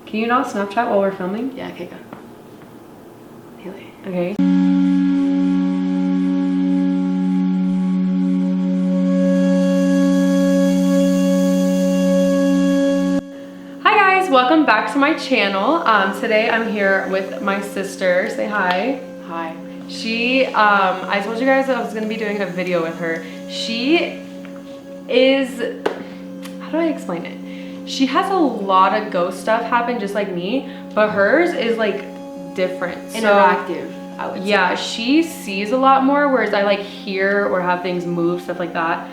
Can you not Snapchat while we're filming? Yeah, okay, go. Haley. Okay. Hi guys, welcome back to my channel. Today I'm here with my sister. Say hi. Hi. I told you guys I was gonna be doing a video with her. She is, how do I explain it? She has a lot of ghost stuff happen just like me, but hers is like different. Interactive, I would say. Yeah, she sees a lot more, whereas I like hear or have things move, stuff like that.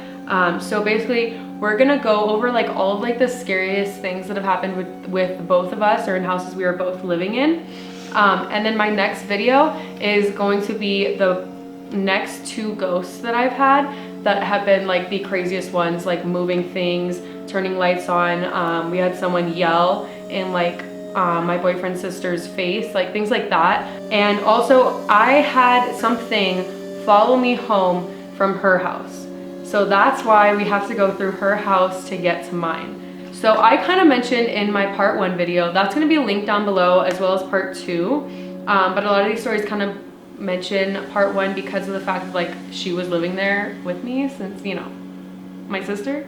So basically we're gonna go over like all of like the scariest things that have happened with both of us, or in houses we are both living in. And then my next video is going to be the next 2 ghosts that I've had that have been like the craziest ones, like moving things, turning lights on. We had someone yell in like my boyfriend's sister's face, like things like that. And also I had something follow me home from her house. So that's why we have to go through her house to get to mine. So I kind of mentioned in my part 1 video, that's going to be linked down below, as well as part 2. But a lot of these stories kind of mention part 1 because of the fact that like she was living there with me since, you know, my sister.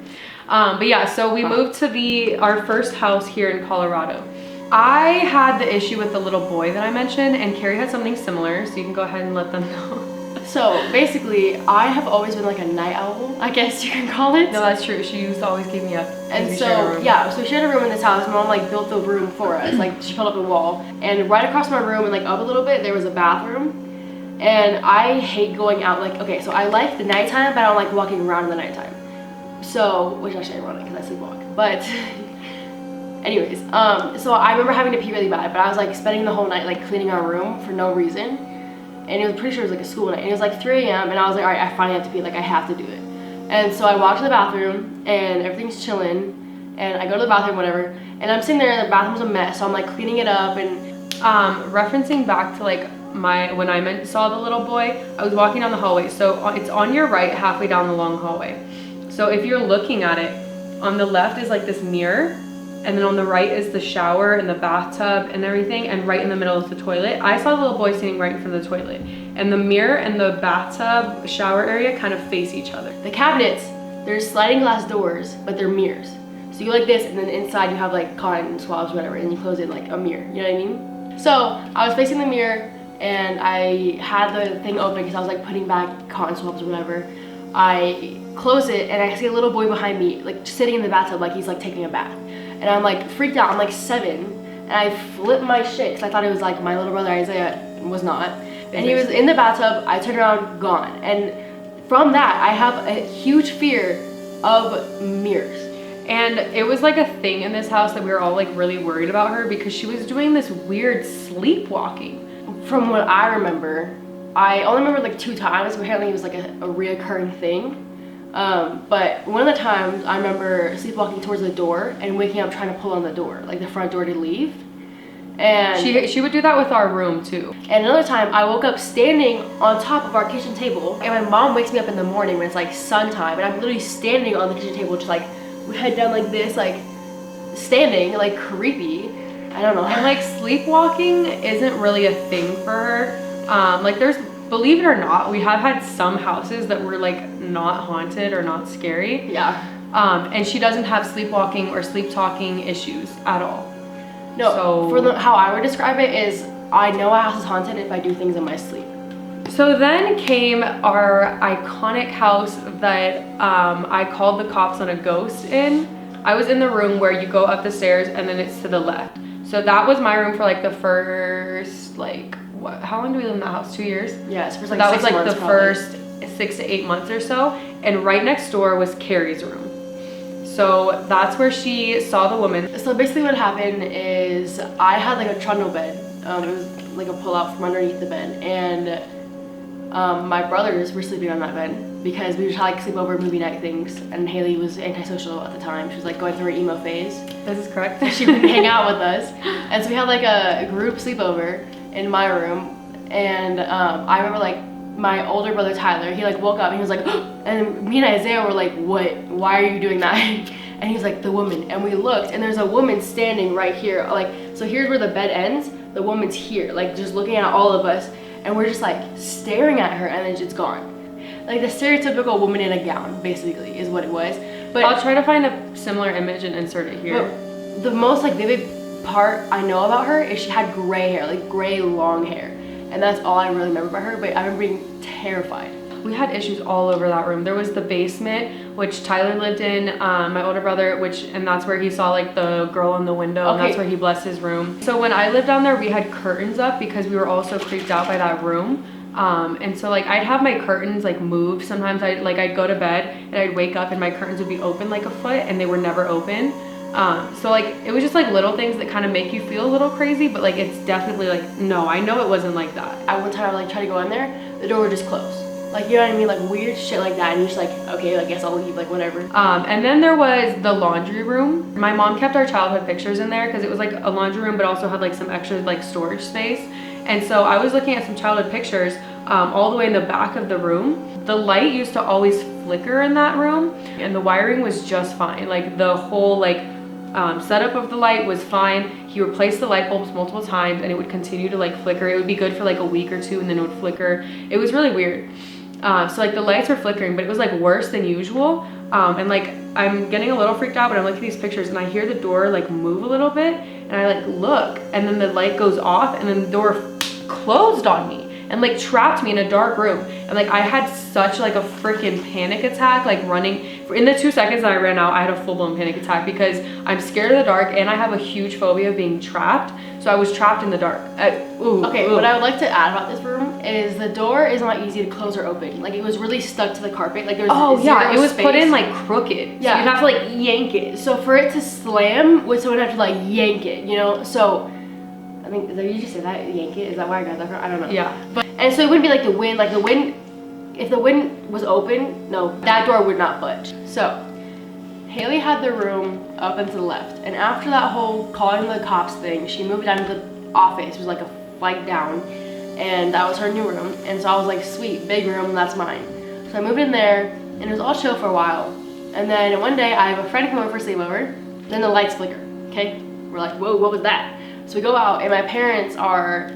But yeah, so we moved to our first house here in Colorado. I had the issue with the little boy that I mentioned, and Karri had something similar, so you can go ahead and let them know. So basically, I have always been like a night owl, I guess you can call it. No, that's true. She used to always keep me up. And so, yeah, so we shared a room in this house. Mom like built the room for us. Like she put up a wall, and right across my room and like up a little bit, there was a bathroom. And I hate going out. Like, okay, so I like the nighttime, but I don't like walking around in the nighttime. So, which is actually ironic because I sleepwalk. But anyways, so I remember having to pee really bad, but I was like spending the whole night like cleaning our room for no reason. And it was pretty sure it was like a school night. And it was like 3 a.m. and I was like, all right, I finally have to pee. Like I have to do it. And so I walked to the bathroom and everything's chilling. And I go to the bathroom, whatever. And I'm sitting there and the bathroom's a mess. So I'm like cleaning it up and referencing back to like when I saw the little boy, I was walking down the hallway. So it's on your right, halfway down the long hallway. So if you're looking at it, on the left is like this mirror. And then on the right is the shower and the bathtub and everything, and right in the middle is the toilet. I saw the little boy sitting right in front of the toilet. And the mirror and the bathtub shower area kind of face each other. The cabinets, there's sliding glass doors, but they're mirrors. So you go like this, and then inside you have like cotton swabs, whatever, and you close it like a mirror, you know what I mean? So I was facing the mirror, and I had the thing open because I was like putting back cotton swabs or whatever. I close it, and I see a little boy behind me, like sitting in the bathtub like he's like taking a bath. And I'm like freaked out. I'm like 7, and I flipped my shit because I thought it was like my little brother Isaiah. Was not. And he was in the bathtub. I turned around, gone. And from that, I have a huge fear of mirrors. And it was like a thing in this house that we were all like really worried about her because she was doing this weird sleepwalking. From what I remember, I only remember like 2 times. Apparently it was like a reoccurring thing. But one of the times I remember sleepwalking towards the door and waking up trying to pull on the door, like the front door to leave. And she would do that with our room too. And another time I woke up standing on top of our kitchen table, and my mom wakes me up in the morning when it's like sun time, and I'm literally standing on the kitchen table just like head down like this, like standing, like creepy. I don't know. And like sleepwalking isn't really a thing for her. Like believe it or not, we have had some houses that were like not haunted or not scary. Yeah. And she doesn't have sleepwalking or sleep talking issues at all. No, so, how I would describe it is I know a house is haunted if I do things in my sleep. So then came our iconic house that I called the cops on a ghost in. I was in the room where you go up the stairs and then it's to the left. So that was my room for like the first how long do we live in that house? 2 years? Yeah, it's for like that 6 was like months the probably. first 6 to 8 months or so. And right next door was Karri's room. So that's where she saw the woman. So basically what happened is I had like a trundle bed. It was like a pull out from underneath the bed. And my brothers were sleeping on that bed because we would like sleepover movie night things. And Haley was antisocial at the time. She was like going through her emo phase. This is correct. She would hang out with us. And so we had like a group sleepover in my room. And I remember like my older brother Tyler, he like woke up and he was like, and me and Isaiah were like, what? Why are you doing that? And he was like, the woman. And we looked, and there's a woman standing right here. Like, so here's where the bed ends. The woman's here, like just looking at all of us. And we're just like staring at her, and then it's gone. Like the stereotypical woman in a gown, basically, is what it was. But I'll try to find a similar image and insert it here. But the most like vivid part I know about her is she had gray hair, like gray long hair. And that's all I really remember about her, but I remember being terrified. We had issues all over that room. There was the basement, which Tyler lived in, my older brother, and that's where he saw like the girl in the window, and that's where he blessed his room. So when I lived down there, we had curtains up because we were all so creeped out by that room. And so like I'd have my curtains like moved. Sometimes I'd go to bed and I'd wake up and my curtains would be open like a foot, and they were never open. So like it was just like little things that kind of make you feel a little crazy, but like it's definitely like, no, I know it wasn't like that. At one time I like tried to go in there, the door would just close. Like, you know what I mean? Like weird shit like that, and you're just like, okay, I guess I'll leave, like whatever. And then there was the laundry room. My mom kept our childhood pictures in there because it was like a laundry room, but also had like some extra like storage space. And so I was looking at some childhood pictures all the way in the back of the room. The light used to always flicker in that room, and the wiring was just fine. Like the whole like setup of the light was fine. He replaced the light bulbs multiple times, and it would continue to like flicker. It would be good for like a week or two, and then it would flicker. It was really weird. So like the lights were flickering, but it was like worse than usual. And like I'm getting a little freaked out, but I'm looking at these pictures and I hear the door like move a little bit, and I like look, and then the light goes off, and then the door closed on me and like trapped me in a dark room. And like I had such like a freaking panic attack, like running. In the 2 seconds that I ran out, I had a full-blown panic attack because I'm scared of the dark, and I have a huge phobia of being trapped. So I was trapped in the dark. What I would like to add about this room is the door is not easy to close or open. Like it was really stuck to the carpet. Like there was it was space. Put in like crooked. Yeah, so you'd have to like yank it. So for it to slam, someone have to like yank it, you know? So I think, did you just say that? Yank it? Is that where I got that from? I don't know. Yeah. And so it wouldn't be like the wind. Like the wind, if the wind was open, no, that door would not budge. So Haley had the room up and to the left. And after that whole calling the cops thing, she moved down to the office. It was like a flight down. And that was her new room. And so I was like, sweet, big room, that's mine. So I moved in there, and it was all chill for a while. And then one day I have a friend come over for sleepover. Then the lights flicker, okay? We're like, whoa, what was that? So we go out, and my parents are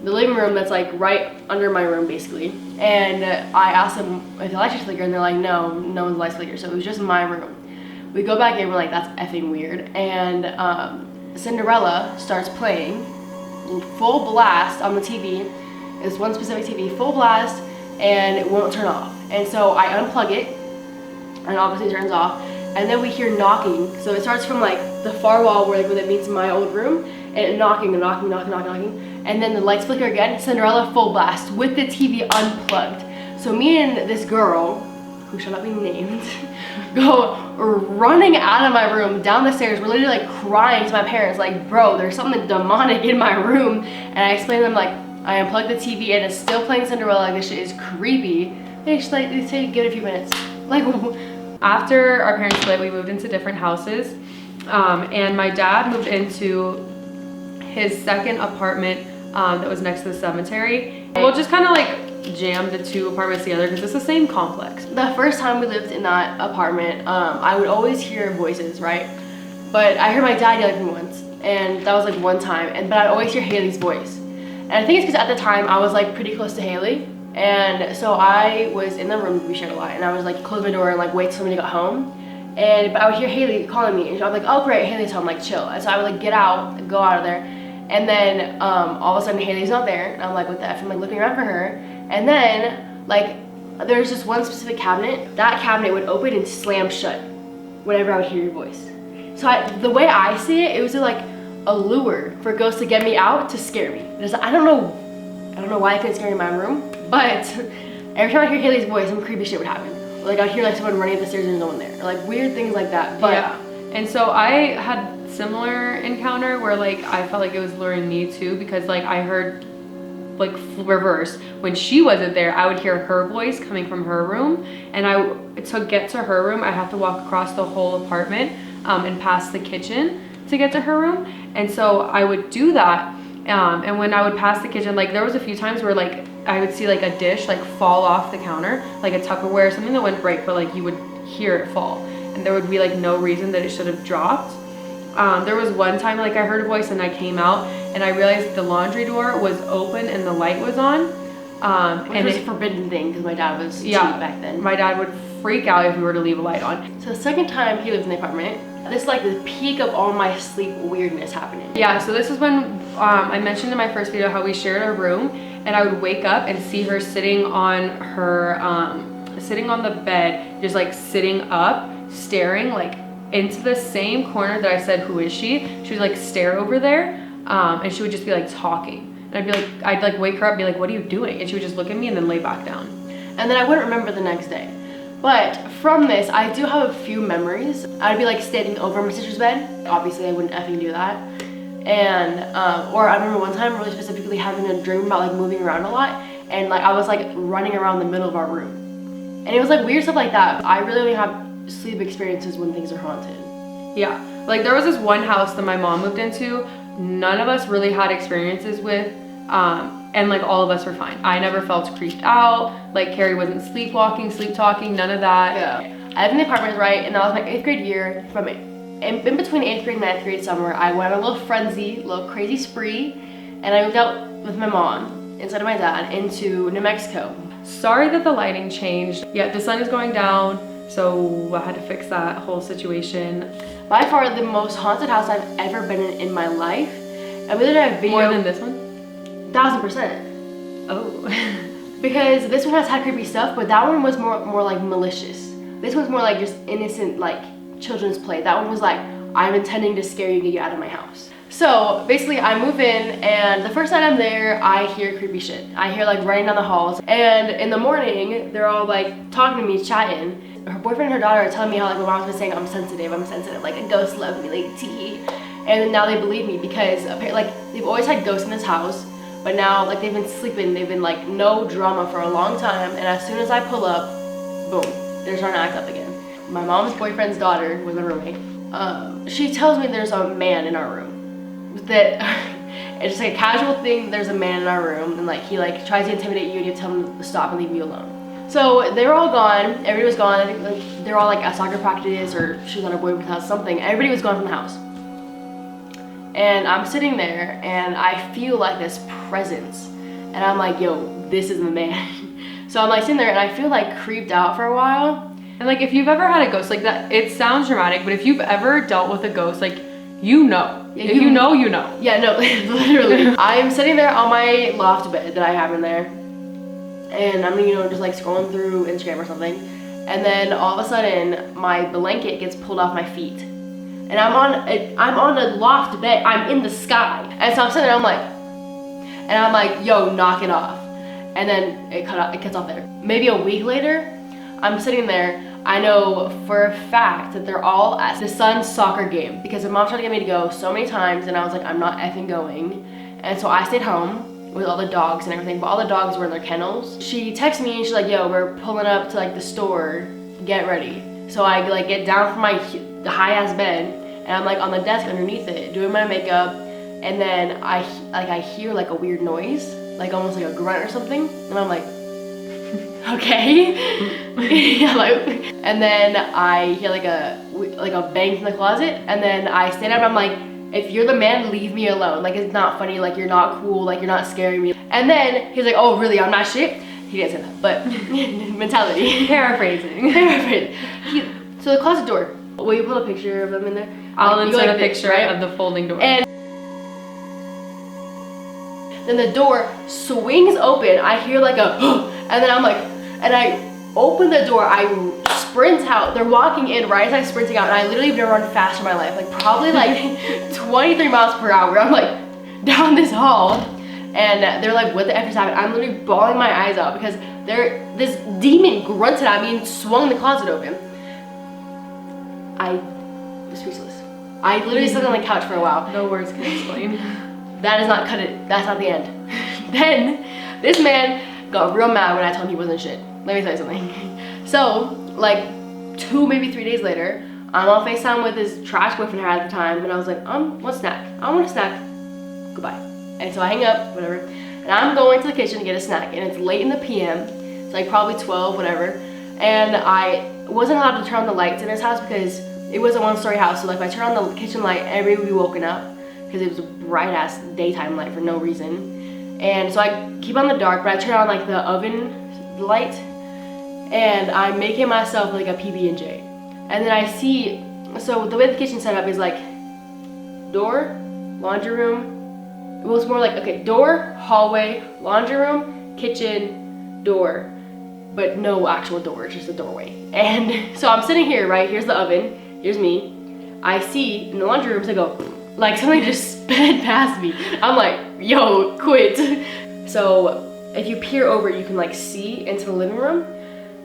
the living room that's like right under my room basically. And I asked them if the lights are flicker, and they're like, no one's lights flicker. So it was just my room. We go back in, we're like, that's effing weird. And Cinderella starts playing full blast on the TV. It's one specific TV, full blast, and it won't turn off. And so I unplug it, and obviously it turns off. And then we hear knocking. So it starts from like the far wall where it meets my old room, and knocking. And then the lights flicker again. Cinderella full blast with the TV unplugged. So me and this girl, who shall not be named, go running out of my room down the stairs. We're literally like crying to my parents, like, bro, there's something demonic in my room. And I explained to them, like, I unplugged the TV and it's still playing Cinderella. Like, this shit is creepy. They say give it a few minutes. Like, after our parents split, we moved into different houses, and my dad moved into his second apartment that was next to the cemetery. We'll just kind of like jam the two apartments together because it's the same complex. The first time we lived in that apartment, I would always hear voices, right? But I heard my dad yelling at me once, and that was like one time, but I'd always hear Haley's voice. And I think it's because at the time I was like pretty close to Haley, and so I was in the room, we shared a lot, and I was like close my door and like wait till somebody got home. But I would hear Haley calling me, and I was like, oh great, Haley's home, like chill. And so I would like get out, go out of there, and then all of a sudden Haley's not there, and I'm like, what the F? I'm like looking around for her. And then, like, there's just one specific cabinet. That cabinet would open and slam shut whenever I would hear your voice. So the way I see it, it was like a lure for ghosts to get me out to scare me. I don't know why I couldn't scare me in my room, but every time I hear Haley's voice, some creepy shit would happen. Like I'd hear like someone running up the stairs and there's no one there. Or like weird things like that. But yeah. And so I had similar encounter where like I felt like it was luring me too, because like I heard like reverse. When she wasn't there, I would hear her voice coming from her room, and to get to her room, I have to walk across the whole apartment and past the kitchen to get to her room. And so I would do that, and when I would pass the kitchen, like there was a few times where like I would see like a dish like fall off the counter, like a Tupperware or something that wouldn't break, but like you would hear it fall. And and there would be like no reason that it should have dropped. There was one time like I heard a voice and I came out and I realized the laundry door was open and the light was on. Which was a forbidden thing because my dad was cheap back then. My dad would freak out if we were to leave a light on. So the second time he lived in the apartment, this is like the peak of all my sleep weirdness happening. Yeah, so this is when I mentioned in my first video how we shared a room, and I would wake up and see her sitting on her, sitting on the bed, just like sitting up, staring like into the same corner that I said, who is she? She would like stare over there, and she would just be like talking. And I'd be like, I'd like wake her up and be like, what are you doing? And she would just look at me and then lay back down. And then I wouldn't remember the next day. But from this, I do have a few memories. I'd be like standing over my sister's bed. Obviously, I wouldn't effing do that. And, or I remember one time really specifically having a dream about like moving around a lot. And like I was like running around the middle of our room. And it was like weird stuff like that. I really only have sleep experiences when things are haunted. Yeah, like there was this one house that my mom moved into. None of us really had experiences with, and like all of us were fine. I never felt creeped out. Like Karri wasn't sleepwalking, sleep talking, none of that. Yeah. I lived in the apartment, right? And that was my 8th grade year. From in between 8th grade and 9th grade summer, I went on a little frenzy, a little crazy spree, and I moved out with my mom instead of my dad into New Mexico. Sorry that the lighting changed. Yeah, the sun is going down, so I had to fix that whole situation. By far the most haunted house I've ever been in my life. And we literally have video. More than this one? 1000%. Oh. Because this one has had creepy stuff, but that one was more like malicious. This one's more like just innocent, like children's play. That one was like, I'm intending to scare you and get you out of my house. So basically I move in, and the first night I'm there, I hear creepy shit. I hear like running down the halls, and in the morning, they're all like talking to me, chatting. Her boyfriend and her daughter are telling me how like my mom's been saying I'm sensitive, like a ghost loves me, like tee. And now they believe me because like they've always had ghosts in this house, but now like they've been sleeping, they've been like no drama for a long time, and as soon as I pull up, boom, they're starting to act up again. My mom's boyfriend's daughter was a roommate. She tells me there's a man in our room. That it's just like a casual thing, there's a man in our room, and like he like tries to intimidate you and you tell him to stop and leave you alone. So they were all gone, everybody was gone. I think like they were all like at soccer practice, or she was at her boyfriend's house, something. Everybody was gone from the house. And I'm sitting there and I feel like this presence. And I'm like, yo, this is the man. So I'm like sitting there and I feel like creeped out for a while. And like if you've ever had a ghost like that, it sounds dramatic, but if you've ever dealt with a ghost, like you know. Yeah, if you know, you know. Yeah, no, literally. I'm sitting there on my loft bed that I have in there. And I'm, you know, just like scrolling through Instagram or something. And then all of a sudden, my blanket gets pulled off my feet. And I'm on a loft bed, I'm in the sky. And so I'm sitting there, I'm like, yo, knock it off. And then it cuts off there. Maybe a week later, I'm sitting there, I know for a fact that they're all at the son's soccer game because my mom tried to get me to go so many times and I was like, I'm not effing going. And so I stayed home with all the dogs and everything, but all the dogs were in their kennels. She texted me and she's like, yo, we're pulling up to like the store, get ready. So I like get down from the high ass bed and I'm like on the desk underneath it doing my makeup, and then I hear like a weird noise, like almost like a grunt or something, and I'm like, okay. Yeah, like, and then I hear like a bang from the closet, and then I stand up and I'm like, if you're the man, leave me alone. Like, it's not funny, like you're not cool, like you're not scaring me. And then he's like, oh really, I'm not shit? He didn't say that, but mentality. Paraphrasing. So the closet door, will you put a picture of him in there? I'll insert a picture right? of the folding door. And then the door swings open, I hear like a, and then I'm like, and I open the door, I sprint out. They're walking in right as I'm sprinting out, and I literally have never run faster in my life, like probably like 23 miles per hour. I'm like down this hall, and they're like, what the F is happening? I'm literally bawling my eyes out because this demon grunted at me and swung the closet open. I was speechless. I literally sat on the couch for a while. No words can explain. That does not cut it. That's not the end. Then this man got real mad when I told him he wasn't shit. Let me tell you something. So like 2, maybe 3 days later, I'm on FaceTime with his trash boyfriend I had at the time, and I was like, want a snack? I want a snack. Goodbye. And so I hang up, whatever, and I'm going to the kitchen to get a snack, and it's late in the PM. It's like probably 12, whatever. And I wasn't allowed to turn on the lights in his house because it was a one-story house. So like if I turn on the kitchen light, everybody would be woken up because it was a bright ass daytime light for no reason. And so I keep on the dark, but I turn on like the oven light, and I'm making myself like a PB&J. And then I see, so the way the kitchen set up is like door, laundry room. It was more like, okay, door, hallway, laundry room, kitchen, door, but no actual door, it's just a doorway. And so I'm sitting here, right? Here's the oven, here's me. I see in the laundry room, so I go, like something just sped past me. I'm like, yo, quit. So if you peer over, you can like see into the living room.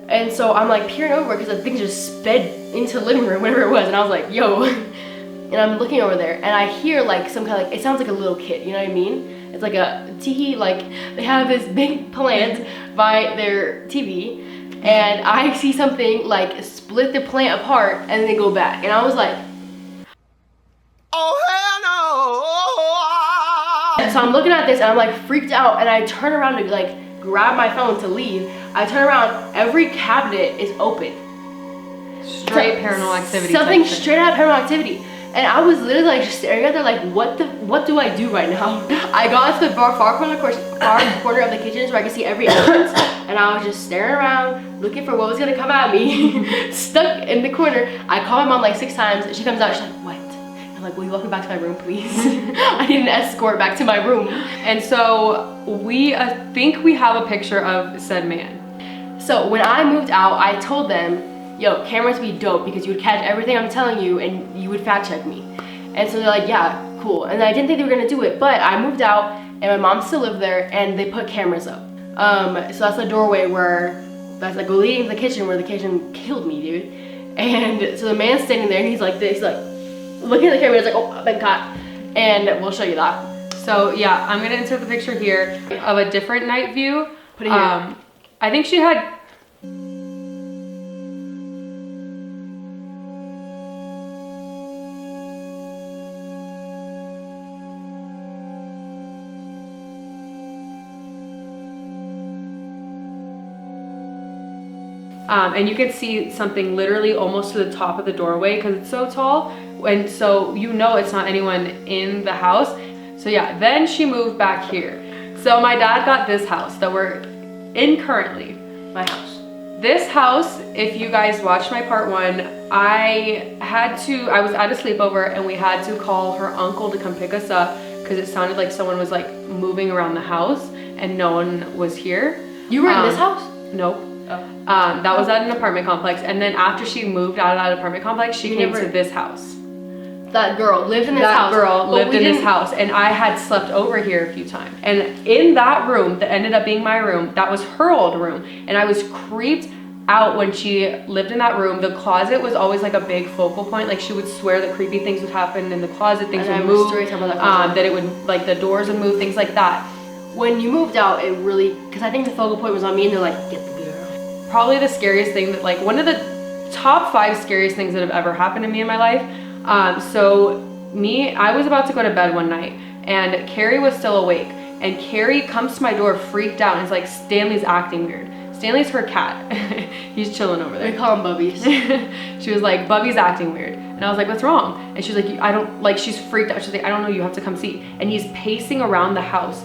And so I'm like peering over because the thing just sped into the living room, whatever it was. And I was like, yo. And I'm looking over there and I hear like some kind of like, it sounds like a little kid, you know what I mean? It's like a tee, like they have this big plant by their TV. And I see something like split the plant apart and then they go back. And I was like, oh hell no! So I'm looking at this and I'm like freaked out, and I turn around to like grab my phone to leave. I turn around, every cabinet is open. Straight paranormal activity. Something straight out of paranormal activity. And I was literally like just staring at there like, what do I do right now? I got to the far corner of the kitchen so I could see every entrance, and I was just staring around looking for what was gonna come at me. Stuck in the corner. I called my mom like 6 times and she comes out, she's like, what? I'm like, will you walk me back to my room, please? I need an escort back to my room. And so we think we have a picture of said man. So when I moved out, I told them, yo, cameras be dope because you would catch everything I'm telling you and you would fact check me. And so they're like, yeah, cool. And I didn't think they were gonna do it, but I moved out and my mom still lived there and they put cameras up. So that's the doorway that's like leading to the kitchen where the kitchen killed me, dude. And so the man's standing there and he's like this, like looking at the camera, he's like, oh, I've been caught. And we'll show you that. So yeah, I'm gonna insert the picture here of a different night view. Put it here. I think she had and you can see something literally almost to the top of the doorway because it's so tall, and so you know it's not anyone in the house. So yeah, then she moved back here. So my dad got this house that we're in currently. My house. This house, if you guys watched my part 1, I was at a sleepover and we had to call her uncle to come pick us up because it sounded like someone was like moving around the house and no one was here. You were in this house? Nope. Oh. That was at an apartment complex, and then after she moved out of that apartment complex, she came to this house. That girl lived in this house. That girl lived in this house, and I had slept over here a few times. And in that room that ended up being my room, that was her old room, and I was creeped out when she lived in that room. The closet was always like a big focal point. Like she would swear that creepy things would happen in the closet, things would move, that it would, like the doors would move, things like that. When you moved out, it really, because I think the focal point was on me and they're like, get the girl. Probably the scariest thing that, like one of the top 5 scariest things that have ever happened to me in my life. I was about to go to bed one night and Karri was still awake, and Karri comes to my door freaked out and is like, Stanley's acting weird. Stanley's her cat. He's chilling over there. We call him Bubbies. She was like, Bubby's acting weird. And I was like, what's wrong? And she's like, she's freaked out. She's like, I don't know, you have to come see. And he's pacing around the house.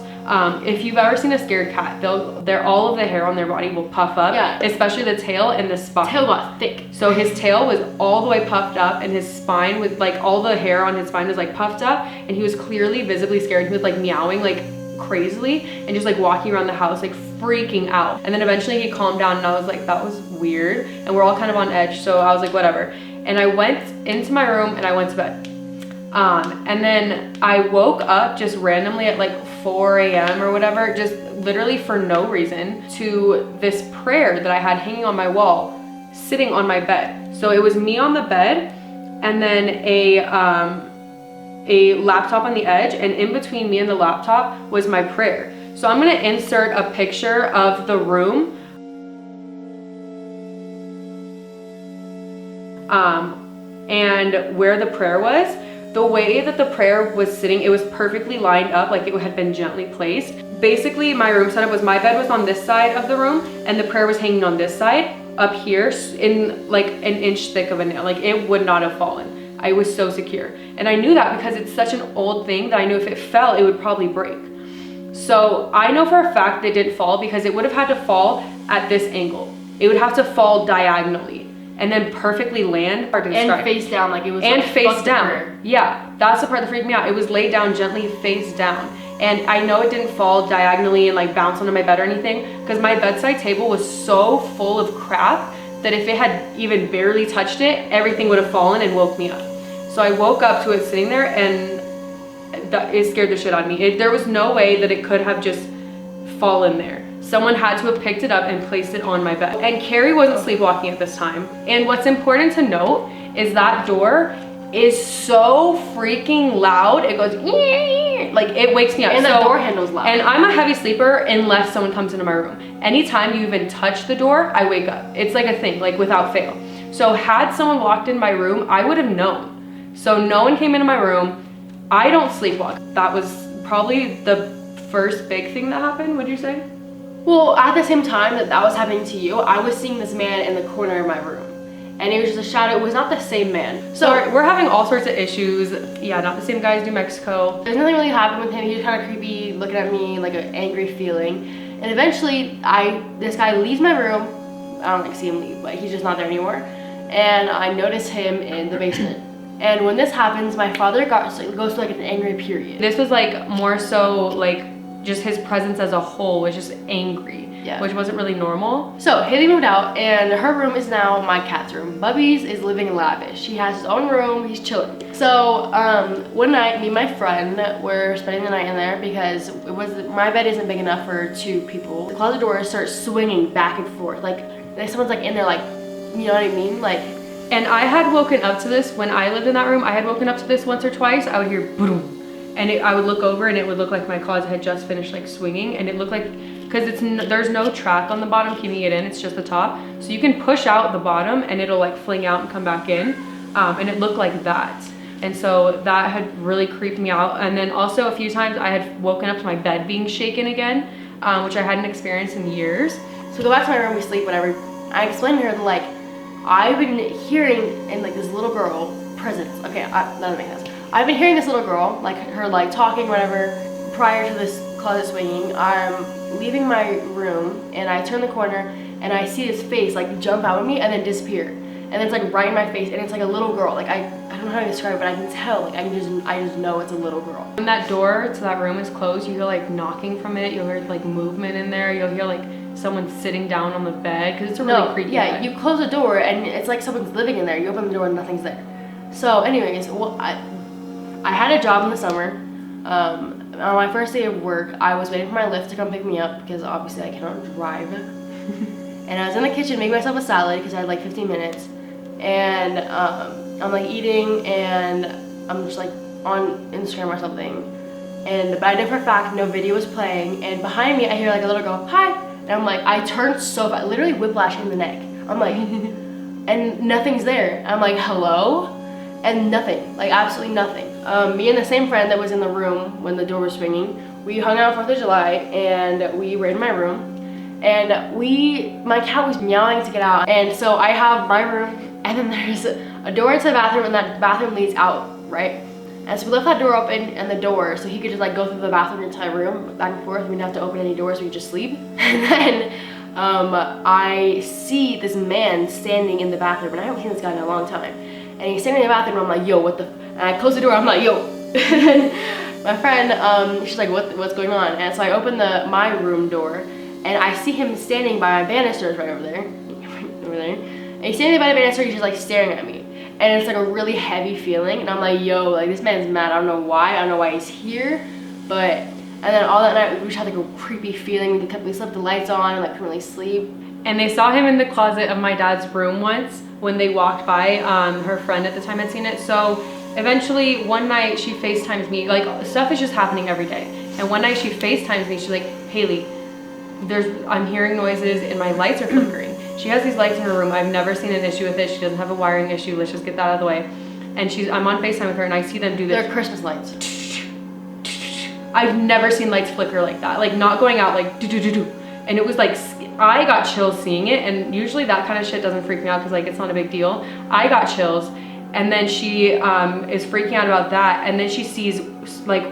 If you've ever seen a scared cat, all of the hair on their body will puff up, especially the tail and the spine. Tail got thick. So his tail was all the way puffed up, and his spine was like, all the hair on his spine was like puffed up, and he was clearly visibly scared. He was like meowing like crazily and just like walking around the house like freaking out. And then eventually he calmed down, and I was like, that was weird. And we're all kind of on edge, so I was like, whatever. And I went into my room and I went to bed. And then I woke up just randomly at like 4 a.m. or whatever, just literally for no reason, to this prayer that I had hanging on my wall, sitting on my bed. So it was me on the bed, and then a laptop on the edge, and in between me and the laptop was my prayer. So I'm gonna insert a picture of the room. And where the prayer was. The way that the prayer was sitting, it was perfectly lined up, like it had been gently placed. Basically, my room setup was, my bed was on this side of the room and the prayer was hanging on this side. up here in like an inch thick of a nail. Like it would not have fallen. I was so secure. And I knew that because it's such an old thing that I knew if it fell, it would probably break. So I know for a fact it didn't fall because it would have had to fall at this angle. It would have to fall diagonally and then perfectly land. And face down, like it was. And like face down. Yeah, that's the part that freaked me out. It was laid down gently, face down. And I know it didn't fall diagonally and like bounce onto my bed or anything because my bedside table was so full of crap that if it had even barely touched it, everything would have fallen and woke me up. So I woke up to it sitting there and it scared the shit out of me. There was no way that it could have just fallen there. Someone had to have picked it up and placed it on my bed. And Karri wasn't sleepwalking at this time. And what's important to note is that door is so freaking loud. It goes, like it wakes me up. And the door handle's loud. And I'm a heavy sleeper unless someone comes into my room. Anytime you even touch the door, I wake up. It's like a thing, like without fail. So had someone walked in my room, I would have known. So no one came into my room. I don't sleepwalk. That was probably the first big thing that happened, would you say? Well, at the same time that was happening to you, I was seeing this man in the corner of my room. And it was just a shadow. It was not the same man. So we're having all sorts of issues. Yeah, not the same guy as New Mexico. There's nothing really happened with him. He was kind of creepy, looking at me like an angry feeling. And eventually, this guy leaves my room. I don't like see him leave, but he's just not there anymore. And I notice him in the basement. And when this happens, my father goes through like an angry period. This was like more so like just his presence as a whole was just angry, which wasn't really normal. So Haley moved out and her room is now my cat's room. Bubby's is living lavish. He has his own room, he's chilling. So one night, me and my friend were spending the night in there because my bed isn't big enough for 2 people. The closet doors start swinging back and forth. Like someone's like in there like, you know what I mean? Like. And I had woken up to this when I lived in that room. I had woken up to this once or twice. I would hear boom. And I would look over and it would look like my closet had just finished like swinging, and it looked like, because there's no track on the bottom keeping it in, it's just the top. So you can push out the bottom and it'll like fling out and come back in. And it looked like that. And so that had really creeped me out. And then also a few times I had woken up to my bed being shaken again, which I hadn't experienced in years. So we go back to my room, we sleep, whatever. I explained to her that like, I've been hearing in like this little girl presence. Okay, that doesn't make sense. I've been hearing this little girl, like her like talking, whatever, prior to this closet swinging. I'm leaving my room and I turn the corner and I see his face like jump out at me and then disappear. And it's like right in my face and it's like a little girl. Like I don't know how to describe it, but I can tell. Like I just know it's a little girl. When that door to that room is closed, you hear like knocking from it. You'll hear like movement in there. You'll hear like someone sitting down on the bed because it's a really creepy bed. You close the door and it's like someone's living in there. You open the door and nothing's there. So anyways, well, I had a job in the summer. On my first day of work, I was waiting for my Lyft to come pick me up because obviously I cannot drive. And I was in the kitchen making myself a salad because I had like 15 minutes. And I'm like eating and I'm just like on Instagram or something. And I know for a fact no video was playing. And behind me I hear like a little girl, hi. And I'm like, I turned so fast, literally whiplashing the neck. I'm like, and nothing's there. I'm like, hello? And nothing, like absolutely nothing. Me and the same friend that was in the room when the door was swinging, we hung out 4th of July and we were in my room. And my cat was meowing to get out. And so I have my room and then there's a door into the bathroom and that bathroom leads out, right? And so we left that door open and the door so he could just like go through the bathroom into my room back and forth. We didn't have to open any doors, we could just sleep. And then I see this man standing in the bathroom and I haven't seen this guy in a long time. And he's standing in the bathroom and I'm like, yo, what the and I close the door, I'm like, yo. And my friend, she's like, what's going on? And so I open my room door and I see him standing by my banisters right over there. And he's standing by the banister, he's just like staring at me. And it's like a really heavy feeling. And I'm like, yo, like this man's mad. I don't know why. I don't know why he's here. But, and then all that night we just had like a creepy feeling. We slept the lights on and like couldn't really sleep. And they saw him in the closet of my dad's room once when they walked by. Her friend at the time had seen it. So eventually one night she FaceTimes me. Like stuff is just happening every day. And one night she FaceTimes me. She's like, Haley, I'm hearing noises and my lights are flickering. She has these lights in her room. I've never seen an issue with it. She doesn't have a wiring issue. Let's just get that out of the way. And I'm on FaceTime with her and I see them do this. They're Christmas lights. I've never seen lights flicker like that. Like not going out like do-do-do-do. And it was like, I got chills seeing it, and usually that kind of shit doesn't freak me out because like it's not a big deal. I got chills, and then she is freaking out about that, and then she sees like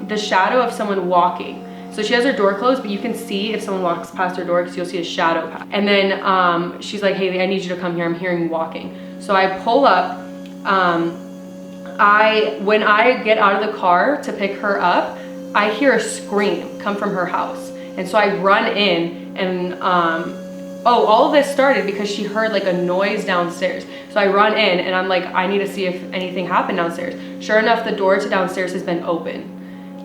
the shadow of someone walking. So she has her door closed, but you can see if someone walks past her door because you'll see a shadow pass. And then she's like, Haley, I need you to come here. I'm hearing walking. So I pull up. When I get out of the car to pick her up, I hear a scream come from her house. And so I run in, and all of this started because she heard like a noise downstairs. So I run in and I'm like, I need to see if anything happened downstairs. Sure enough, the door to downstairs has been open.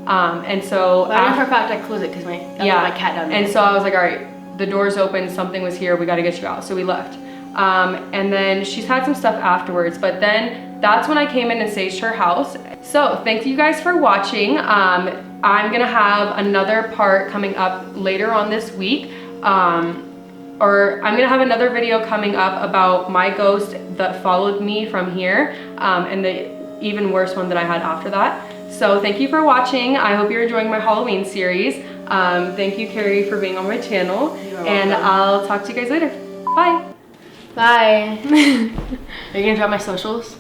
And so I know for a fact I closed it because my cat down there. And so I was like, all right, the door's open, something was here, we got to get you out. So we left. And then she's had some stuff afterwards, but then that's when I came in and staged her house. So thank you guys for watching. I'm gonna have another part coming up later on this week. Or I'm gonna have another video coming up about my ghost that followed me from here, and the even worse one that I had after that. So thank you for watching. I hope you're enjoying my Halloween series. Thank you, Karri, for being on my channel. And I'll talk to you guys later. Bye. Bye. Are you gonna drop my socials?